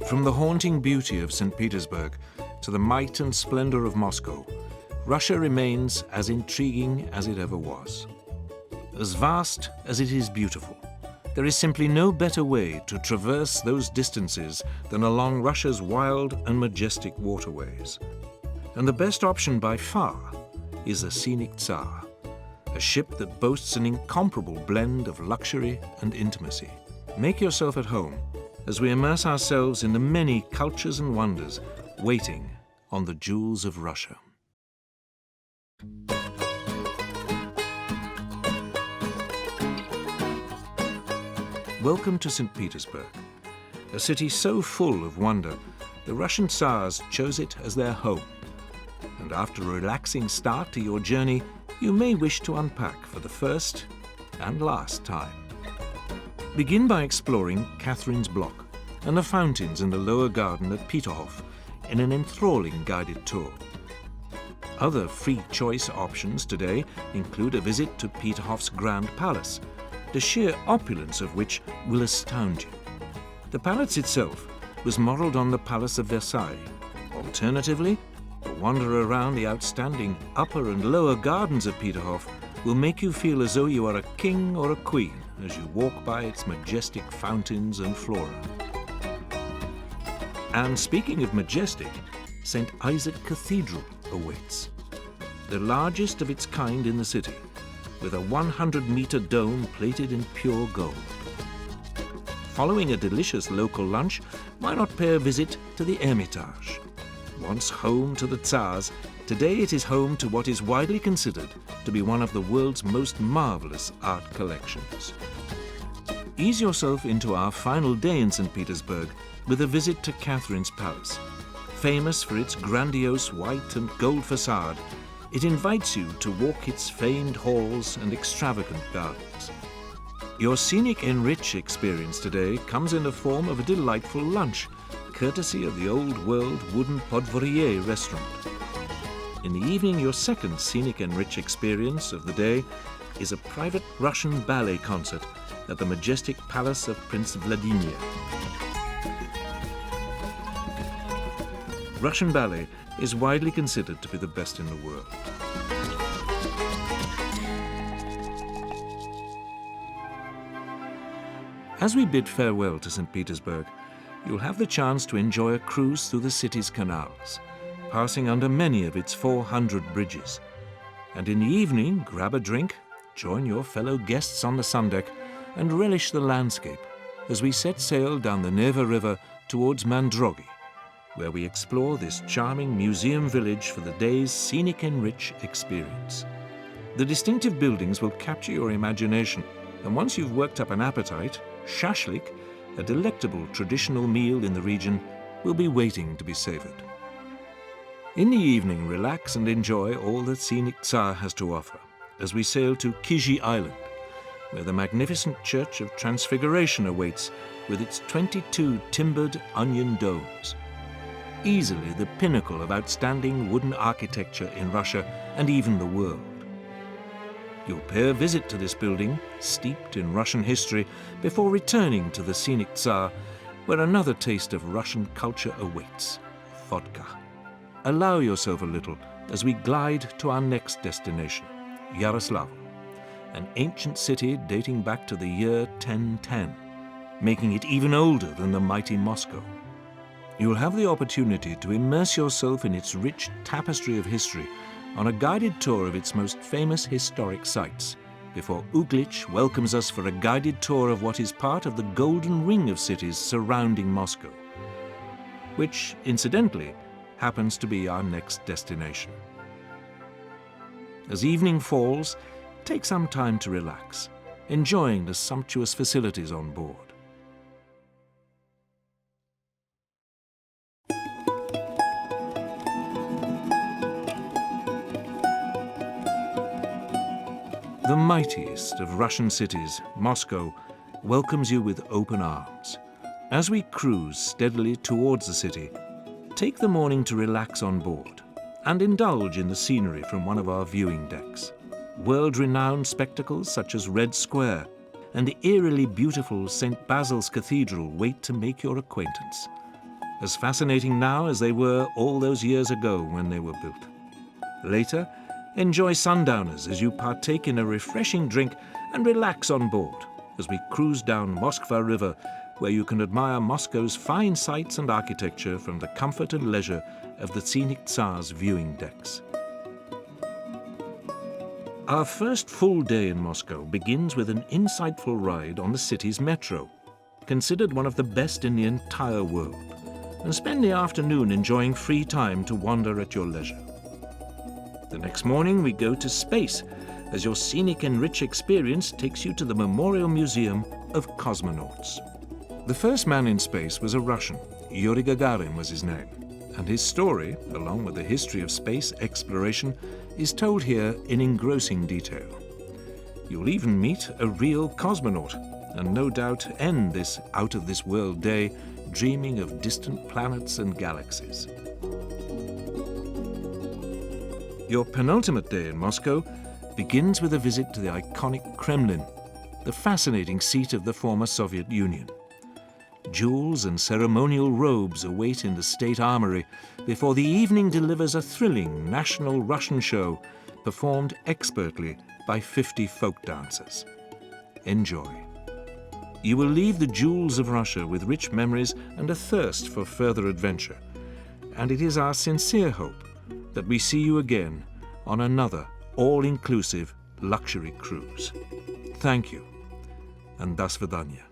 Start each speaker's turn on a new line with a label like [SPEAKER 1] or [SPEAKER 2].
[SPEAKER 1] From the haunting beauty of St. Petersburg to the might and splendor of Moscow, Russia remains as intriguing as it ever was. As vast as it is beautiful, there is simply no better way to traverse those distances than along Russia's wild and majestic waterways. And the best option by far is the Scenic, a ship that boasts an incomparable blend of luxury and intimacy. Make yourself at home as we immerse ourselves in the many cultures and wonders waiting on the jewels of Russia. Welcome to St. Petersburg, a city so full of wonder, the Russian Tsars chose it as their home. And after a relaxing start to your journey, you may wish to unpack for the first and last time. Begin by exploring Catherine's Block and the fountains in the lower garden at Peterhof in an enthralling guided tour. Other free choice options today include a visit to Peterhof's Grand Palace, the sheer opulence of which will astound you. The palace itself was modelled on the Palace of Versailles. Alternatively, a wander around the outstanding upper and lower gardens of Peterhof will make you feel as though you are a king or a queen as you walk by its majestic fountains and flora. And speaking of majestic, St. Isaac Cathedral awaits. The largest of its kind in the city, with a 100-meter dome plated in pure gold. Following a delicious local lunch, why not pay a visit to the Hermitage? Once home to the Tsars, today it is home to what is widely considered to be one of the world's most marvelous art collections. Ease yourself into our final day in St. Petersburg with a visit to Catherine's Palace. Famous for its grandiose white and gold facade, it invites you to walk its famed halls and extravagant gardens. Your Scenic Enrich experience today comes in the form of a delightful lunch, courtesy of the old-world wooden Podvorier restaurant. In the evening, your second Scenic Enrich experience of the day is a private Russian ballet concert at the majestic palace of Prince Vladimir. Russian ballet is widely considered to be the best in the world. As we bid farewell to St. Petersburg, you'll have the chance to enjoy a cruise through the city's canals, passing under many of its 400 bridges. And in the evening, grab a drink, join your fellow guests on the sun deck, and relish the landscape as we set sail down the Neva River towards Mandrogi, where we explore this charming museum village for the day's Scenic Enrich experience. The distinctive buildings will capture your imagination, and once you've worked up an appetite, shashlik, a delectable traditional meal in the region, will be waiting to be savored. In the evening, relax and enjoy all that Scenic Tsar has to offer as we sail to Kizhi Island, where the magnificent Church of Transfiguration awaits with its 22 timbered onion domes. Easily the pinnacle of outstanding wooden architecture in Russia and even the world. You'll pay a visit to this building, steeped in Russian history, before returning to the Scenic Tsar, where another taste of Russian culture awaits: vodka. Allow yourself a little as we glide to our next destination, Yaroslavl, an ancient city dating back to the year 1010, making it even older than the mighty Moscow. You'll have the opportunity to immerse yourself in its rich tapestry of history on a guided tour of its most famous historic sites, before Uglich welcomes us for a guided tour of what is part of the golden ring of cities surrounding Moscow, which, incidentally, happens to be our next destination. As evening falls, take some time to relax, enjoying the sumptuous facilities on board. The mightiest of Russian cities, Moscow, welcomes you with open arms. As we cruise steadily towards the city, take the morning to relax on board and indulge in the scenery from one of our viewing decks. World-renowned spectacles such as Red Square and the eerily beautiful St. Basil's Cathedral wait to make your acquaintance. as fascinating now as they were all those years ago when they were built. Later, enjoy sundowners as you partake in a refreshing drink and relax on board as we cruise down Moskva River, where you can admire Moscow's fine sights and architecture from the comfort and leisure of the Scenic Tsar's viewing decks. Our first full day in Moscow begins with an insightful ride on the city's metro, considered one of the best in the entire world, and spend the afternoon enjoying free time to wander at your leisure. The next morning we go to space, as your scenic and rich experience takes you to the Memorial Museum of Cosmonauts. The first man in space was a Russian. Yuri Gagarin was his name, and his story, along with the history of space exploration, is told here in engrossing detail. You'll even meet a real cosmonaut, and no doubt end this out-of-this-world day dreaming of distant planets and galaxies. Your penultimate day in Moscow begins with a visit to the iconic Kremlin, the fascinating seat of the former Soviet Union. Jewels and ceremonial robes await in the State Armory before the evening delivers a thrilling national Russian show performed expertly by 50 folk dancers. Enjoy. You will leave the jewels of Russia with rich memories and a thirst for further adventure. And it is our sincere hope that we see you again on another all-inclusive luxury cruise. Thank you, and до свидания.